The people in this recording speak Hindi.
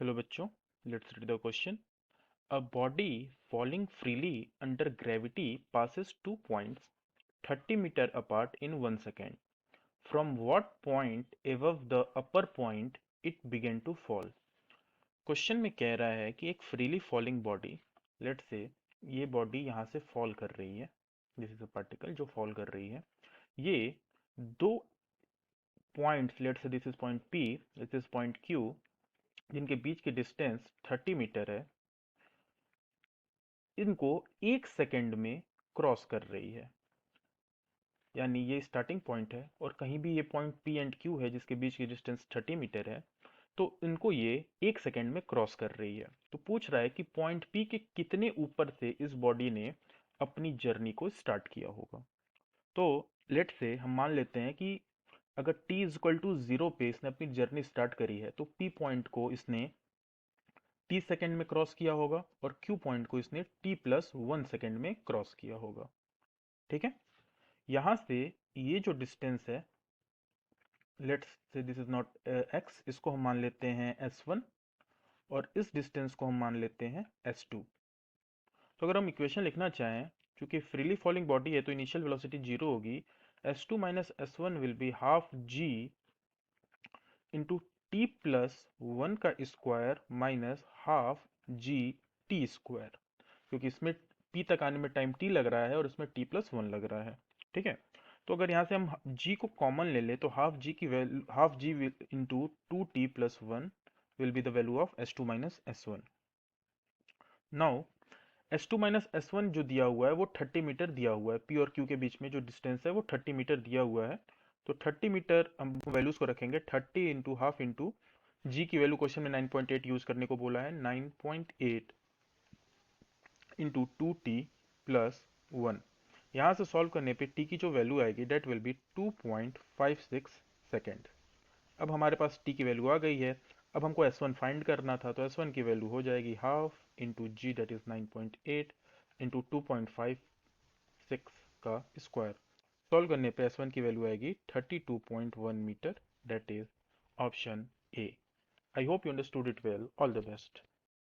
Hello बच्चों, let's read the question. A body falling freely under gravity passes 2 points 30 meter apart in 1 second. From what point above the upper point it began to fall? Question में कह रहा है कि एक फ्रीली फॉलिंग बॉडी, लेट से ये बॉडी यहाँ से फॉल कर रही है, दिस इज अ पार्टिकल जो फॉल कर रही है, ये दो पॉइंट्स, लेट से this is point P, this is point Q, जिनके बीच की डिस्टेंस 30 मीटर है, इनको 1 सेकंड में क्रॉस कर रही है। यानी ये स्टार्टिंग पॉइंट है और कहीं भी ये पॉइंट P एंड Q है जिसके बीच की डिस्टेंस 30 मीटर है, तो इनको ये 1 सेकंड में क्रॉस कर रही है। तो पूछ रहा है कि पॉइंट P के कितने ऊपर से इस बॉडी ने अपनी जर्नी को स्टार्ट किया होगा। तो लेट से हम मान लेते हैं कि अगर t इज इक्वल टू 0 पे इसने अपनी जर्नी स्टार्ट करी है, तो P पॉइंट को इसने t सेकंड में क्रॉस किया होगा और Q पॉइंट को इसने t प्लस 1 सेकंड में क्रॉस किया होगा। ठीक है, यहां से ये जो डिस्टेंस है, let's say this is not x, इसको हम मान लेते हैं s1 और इस डिस्टेंस को हम मान लेते हैं s2। तो अगर हम इक्वेशन लिखना चाहें, क्योंकि फ्रीली फॉलिंग बॉडी है तो इनिशियल वेलोसिटी जीरो होगी, s2 minus s1 will be half g into T plus 1 का square minus half G T square, क्योंकि इसमें p तक आने में टाइम t लग रहा है और इसमें t प्लस 1 लग रहा है। ठीक है, तो अगर यहाँ से हम g को कॉमन ले ले तो हाफ जी की value, half g into 2t plus 1 will be the value of s2 minus s1। Now S2 minus S1 जो दिया हुआ है वो 30 मीटर दिया हुआ है, P और Q के बीच में जो डिस्टेंस है वो 30 मीटर दिया हुआ है। तो 30 मीटर हम वैल्यूज को रखेंगे, 30 इंटू हाफ इंटू जी की वैल्यू क्वेश्चन में 9.8 यूज करने को बोला है, 9.8 इंटू 2t प्लस 1। यहाँ से सॉल्व करने पे t की जो वैल्यू आएगी डेट विल बी 2.56 सेकेंड। अब हमारे पास t की वैल्यू आ गई है। अब हमको S1 फाइंड करना था, तो S1 की वैल्यू हो जाएगी half into g that is 9.8 into 2.56 का स्क्वायर। सॉल्व करने पे S1 की वैल्यू आएगी 32.1 metre, that is option A. I hope you understood it well. All the best.